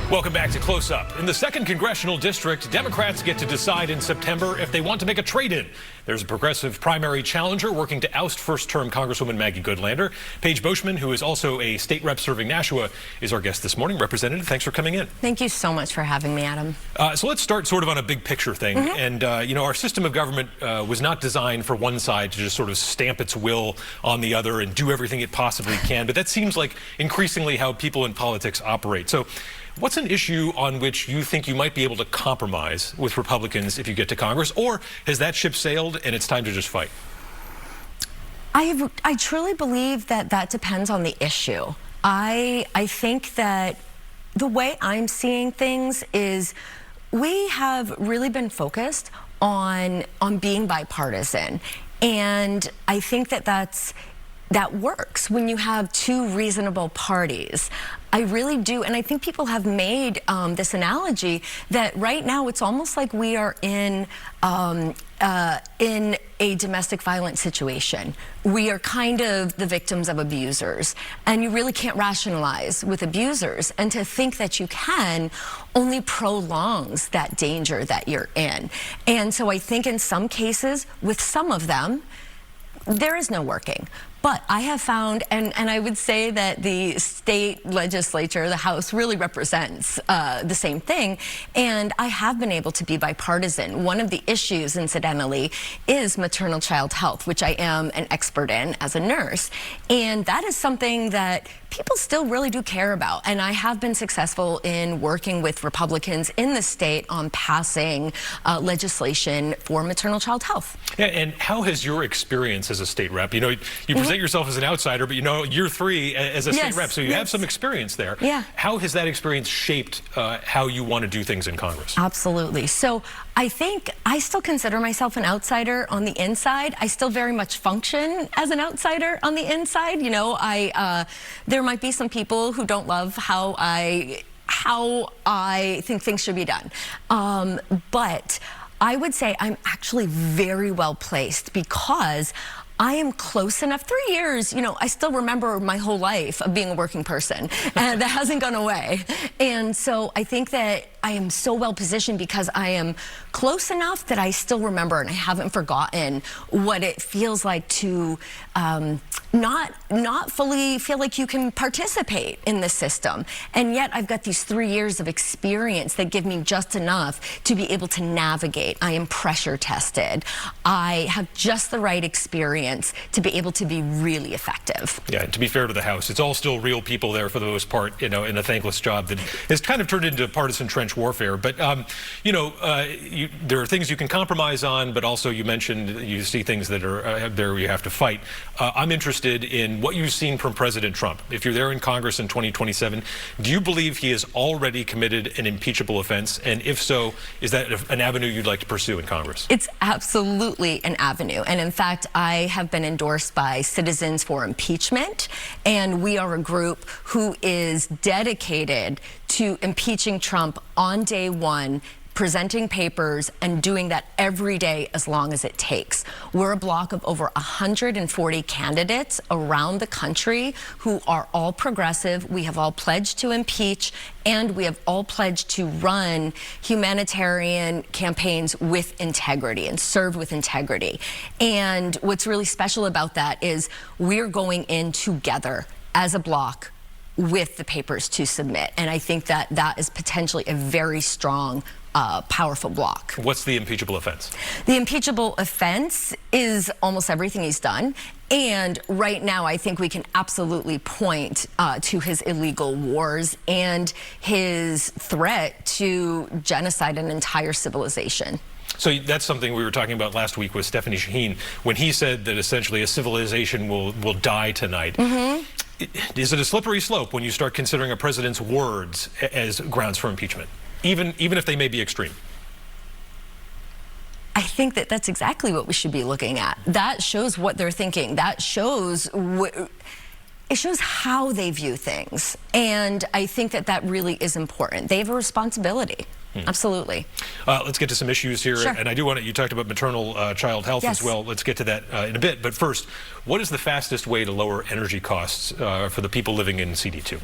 Welcome back to Close Up. In the 2nd Congressional District, Democrats get to decide in September if they want to make a trade-in. There's a progressive primary challenger working to oust first-term Congresswoman Maggie Goodlander. Paige Beauchemin, who is also a state rep serving Nashua, is our guest this morning. Representative, thanks for coming in. Thank you so much for having me, Adam. So let's start sort of on a big picture thing. And, you know, our system of government was not designed for one side to just sort of stamp its will on the other and do everything it possibly can. But that seems like increasingly how people in politics operate. So what's an issue on which you think you might be able to compromise with Republicans if you get to Congress? Or has that ship sailed and it's time to just fight? I truly believe that that depends on the issue. I think that the way I'm seeing things is we have really been focused on being bipartisan. And I think that that works when you have two reasonable parties. I really do, and I think people have made this analogy that right now it's almost like we are in a domestic violence situation. We are kind of the victims of abusers, and you really can't rationalize with abusers, and to think that you can only prolongs that danger that you're in. And so I think in some cases, with some of them, there is no working. But I have found, and I would say that the state legislature, the House, really represents the same thing. And I have been able to be bipartisan. One of the issues, incidentally, is maternal child health, which I am an expert in as a nurse. And that is something that people still really do care about. And I have been successful in working with Republicans in the state on passing legislation for maternal child health. Yeah, and how has your experience as a state rep, you know, you present yourself as an outsider, but you know, year 3 as a state rep, so you have some experience there. Yeah. How has that experience shaped how you want to do things in Congress? Absolutely. So I think I still consider myself an outsider on the inside. I still very much function as an outsider on the inside. You know, there might be some people who don't love how I think things should be done. But I would say I'm actually very well placed because I am close enough. 3 years, you know, I still remember my whole life of being a working person, and that hasn't gone away. And so I think that I am so well positioned because I am close enough that I still remember and I haven't forgotten what it feels like to not fully feel like you can participate in the system. And yet I've got these 3 years of experience that give me just enough to be able to navigate. I am pressure tested. I have just the right experience to be able to be really effective. Yeah, and to be fair to the House, it's all still real people there for the most part, you know, in a thankless job that has kind of turned into partisan trench warfare. But, you know, there are things you can compromise on, but also you mentioned you see things that are there where you have to fight. I'm interested in what you've seen from President Trump. If you're there in Congress in 2027, do you believe he has already committed an impeachable offense? And if so, is that an avenue you'd like to pursue in Congress? It's absolutely an avenue. And in fact, I have been endorsed by Citizens for Impeachment, and we are a group who is dedicated to impeaching Trump on day one, presenting papers and doing that every day as long as it takes. We're a block of over 140 candidates around the country who are all progressive. We have all pledged to impeach, and we have all pledged to run humanitarian campaigns with integrity and serve with integrity. And what's really special about that is we're going in together as a block with the papers to submit. And I think that that is potentially a very strong powerful block. What's the impeachable offense? The impeachable offense is almost everything he's done. And right now, I think we can absolutely point to his illegal wars and his threat to genocide an entire civilization. So that's something we were talking about last week with Stephanie Shaheen, when he said that essentially a civilization will die tonight. Is it a slippery slope when you start considering a president's words as grounds for impeachment, even if they may be extreme? I think that that's exactly what we should be looking at. That shows what they're thinking. That shows it shows how they view things. And I think that that really is important. They have a responsibility. Absolutely. Let's get to some issues here. Sure. And I do want to, you talked about maternal child health as well. Let's get to that in a bit. But first, what is the fastest way to lower energy costs for the people living in CD2?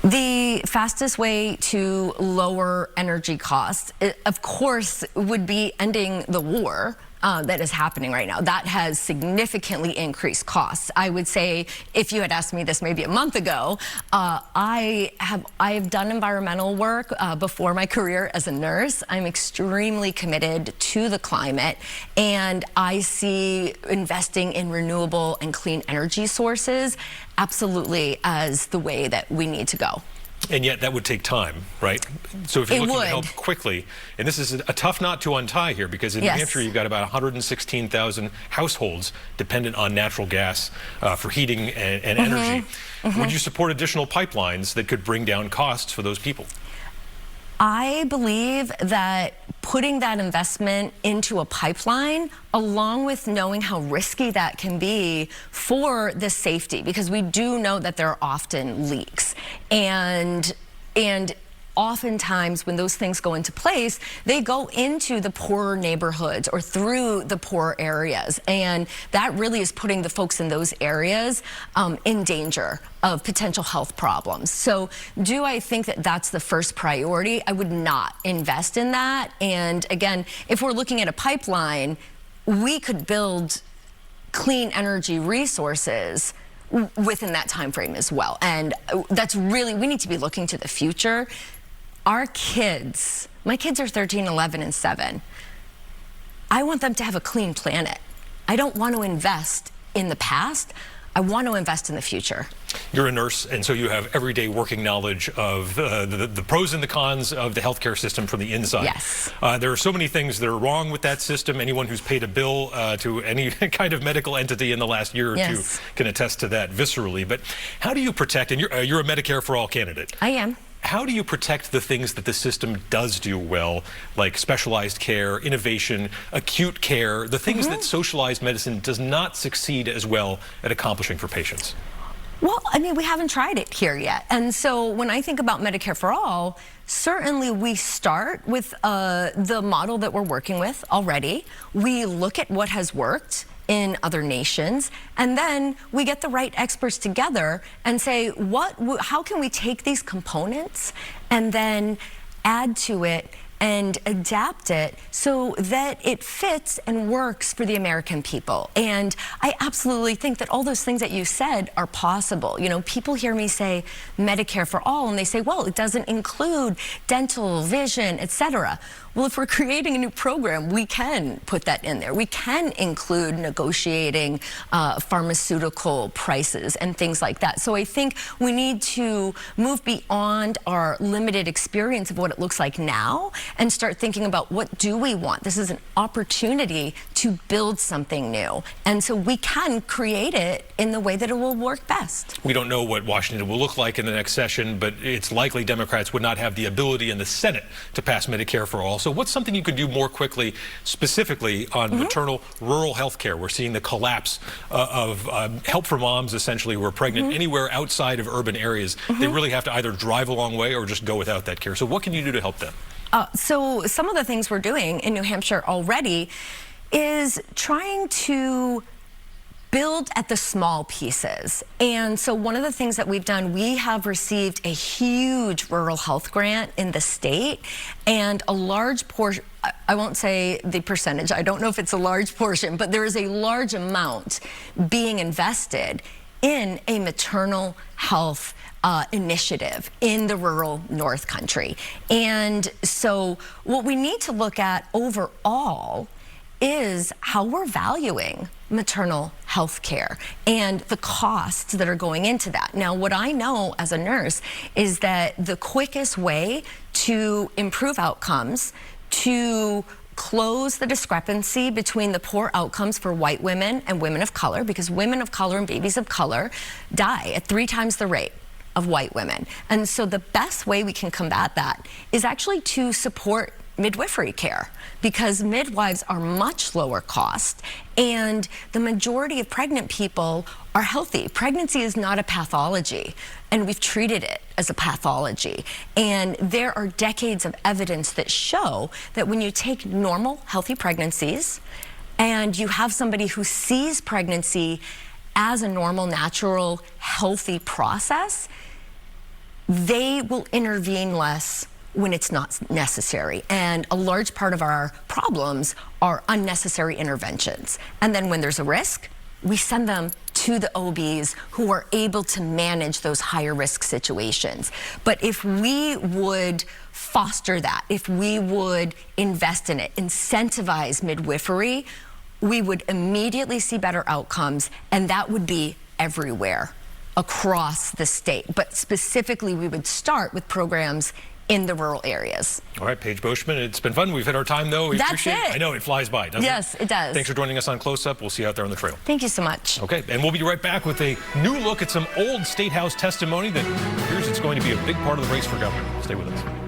The fastest way to lower energy costs, of course, would be ending the war that is happening right now. That has significantly increased costs. I would say, if you had asked me this maybe a month ago, I have done environmental work before my career as a nurse. I'm extremely committed to the climate, and I see investing in renewable and clean energy sources absolutely as the way that we need to go. And yet that would take time, right? So if you're looking to help quickly, and this is a tough knot to untie here, because in New Hampshire you've got about 116,000 households dependent on natural gas for heating and energy. Would you support additional pipelines that could bring down costs for those people? I believe that putting that investment into a pipeline, along with knowing how risky that can be for the safety, because we do know that there are often leaks, and oftentimes when those things go into place, they go into the poorer neighborhoods or through the poor areas, and that really is putting the folks in those areas in danger of potential health problems. So do I think that that's the first priority? I would not invest in that. And again, if we're looking at a pipeline, we could build clean energy resources within that time frame as well. And that's really, we need to be looking to the future. Our kids, my kids are 13, 11, and 7. I want them to have a clean planet. I don't want to invest in the past. I want to invest in the future. You're a nurse, and so you have everyday working knowledge of the pros and the cons of the healthcare system from the inside. Yes. There are so many things that are wrong with that system. Anyone who's paid a bill to any kind of medical entity in the last year or two can attest to that viscerally. But how do you protect, and you're a Medicare for All candidate. I am. How do you protect the things that the system does do well, like specialized care, innovation, acute care, the things that socialized medicine does not succeed as well at accomplishing for patients? Well, I mean, we haven't tried it here yet. And so when I think about Medicare for All, certainly we start with the model that we're working with already. We look at what has worked in other nations, and then we get the right experts together and say, how can we take these components and then add to it and adapt it so that it fits and works for the American people. And I absolutely think that all those things that you said are possible. You know, people hear me say Medicare for All, and they say, well, it doesn't include dental, vision, etc. Well, if we're creating a new program, we can put that in there. We can include negotiating pharmaceutical prices and things like that. So I think we need to move beyond our limited experience of what it looks like now and start thinking about, what do we want? This is an opportunity to build something new. And so we can create it in the way that it will work best. We don't know what Washington will look like in the next session, but it's likely Democrats would not have the ability in the Senate to pass Medicare for All. So what's something you could do more quickly, specifically on maternal rural health care? We're seeing the collapse of help for moms, essentially, who are pregnant anywhere outside of urban areas. They really have to either drive a long way or just go without that care. So what can you do to help them? So some of the things we're doing in New Hampshire already is trying to build at the small pieces. And so one of the things that we've done, we have received a huge rural health grant in the state, and a large portion, I won't say the percentage, I don't know if it's a large portion, but there is a large amount being invested in a maternal health initiative in the rural North Country. And so what we need to look at overall is how we're valuing maternal health care and the costs that are going into that. Now, what I know as a nurse is that the quickest way to improve outcomes, to close the discrepancy between the poor outcomes for white women and women of color, because women of color and babies of color die at 3 times the rate of white women. And so the best way we can combat that is actually to support midwifery care, because midwives are much lower cost and the majority of pregnant people are healthy. Pregnancy is not a pathology, and we've treated it as a pathology. And there are decades of evidence that show that when you take normal, healthy pregnancies and you have somebody who sees pregnancy as a normal, natural, healthy process, they will intervene less when it's not necessary. And a large part of our problems are unnecessary interventions. And then when there's a risk, we send them to the OBs who are able to manage those higher risk situations. But if we would foster that, if we would invest in it, incentivize midwifery, we would immediately see better outcomes, and that would be everywhere across the state. But specifically, we would start with programs in the rural areas. All right, Paige Beauchemin, it's been fun. We've hit our time, though. We That's appreciate it. I know, it flies by, doesn't it? Yes, it does. Thanks for joining us on Close Up. We'll see you out there on the trail. Thank you so much. Okay, and we'll be right back with a new look at some old State House testimony that appears it's going to be a big part of the race for governor. Stay with us.